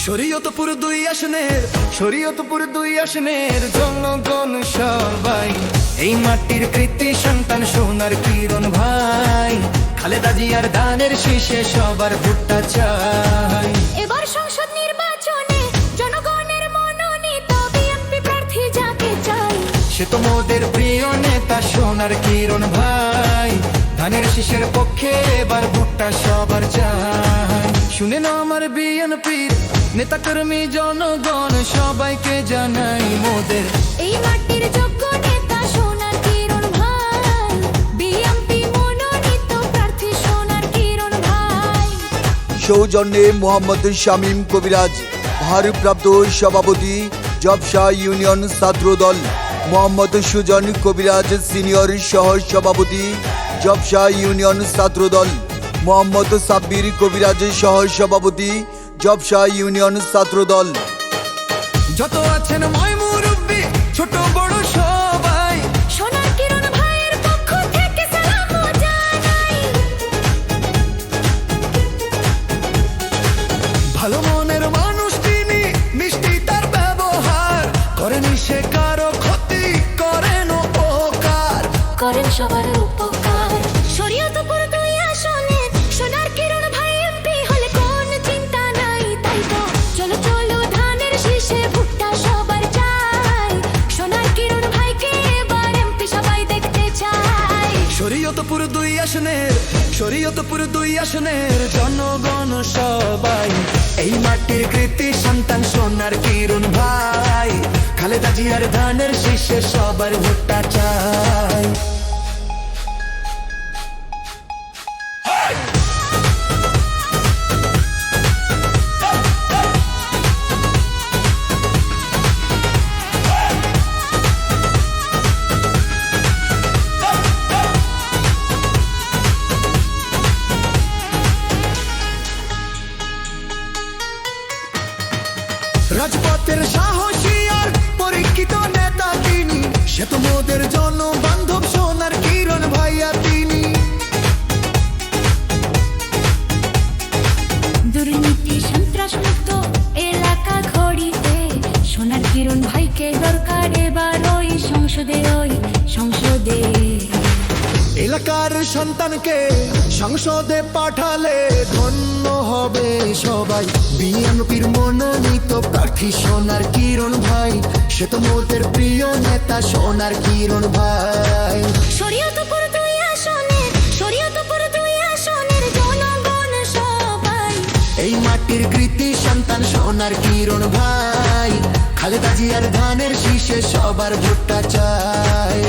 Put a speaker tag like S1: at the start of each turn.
S1: শরীয়তপুর দুই আসনের জনগণ সবাই, এই মাটির কৃতি সন্তান সোনার কিরণ ভাই। খালেদা জিয়ার দানের শীষে সবার ভোটটা চাই।
S2: এবার সংসদ নির্বাচনে জনগণের মনোনীত বিএনপি প্রার্থী যাকে চাই,
S1: সে তো মোদের প্রিয় নেতা সোনার কিরণ ভাই। ধানের শীষের পক্ষে এবার ভোটটা সবার চাই। শুনে না আমার বিএনপির নেতা কর্মী জনগণ সবাইকে জানাই মোদের
S2: এই মাটির যোগ্য নেতা সোনার কিরণ ভাই, বিএনপি মনোনীত প্রার্থী সোনার কিরণ ভাই।
S3: সৌজন্যে মোহাম্মদ শামীম কবিরাজ, ভারপ্রাপ্ত সভাপতি জবশা ইউনিয়ন ছাত্রদল। মোহাম্মদ সুজন কবিরাজ, সিনিয়র সহ সভাপতি জবশা ইউনিয়ন ছাত্রদল। মোহাম্মদ সাব্বির কবিরাজ, সহ সভাপতি জবশা ইউনিয়ন ছাত্রদল।
S1: যত আছেন ময় মুরব্বি ছোট বড় সবাই,
S2: সোনার কিরণ ভাইয়ের পক্ষ থেকে সালাম জানাই।
S1: ভালো মনের মানুষ তিনি, মিষ্টি তার ব্যবহার, করেনি সে কারো ক্ষতি, করেন উপকার।
S2: করেন সবার উপকার। শরীয়তপুর দুই আসনের সোনার কিরণ ভাই এমপি হলে কোন চিন্তা নাই, তাই তো চলো চলো ধানের শীষে ভোটটা সবার চাই। সোনার কিরণ ভাইকে এবার এমপি সবাই দেখতে চাই।
S1: শরীয়তপুর দুই আসনের জনগণ সবাই, এই মাটির কৃতি সন্তান সোনার কিরণ ভাই। খালেদা জিয়ার ধানের শীষে সবার ভোটটা চাই। রাজপথের সাহসী আর পরীক্ষিত নেতা তিনি, সে তো মোদের জনবান্ধব সোনার কিরণ ভাইয়া তিনি।
S2: দুর্নীতি সন্ত্রাস মুক্ত এলাকা ঘড়িতে সোনার কিরণ ভাইকে দরকার এবার ওই সংসদে।
S1: এলাকার সন্তানকে সংসদে পাঠালে ধন্য হবে সবাই। বিএনপির মনোনীত প্রার্থী সোনার কিরণ ভাই, সে তো মোদের প্রিয় নেতা সোনার কিরণ ভাই।
S2: শরীয়তপুর দুই আসনের জনগণ সবাই,
S1: এই মাটির কৃতি সন্তান সোনার কিরণ ভাই। খালেদা জিয়ার ধানের শীষে সবার ভোটটা চাই।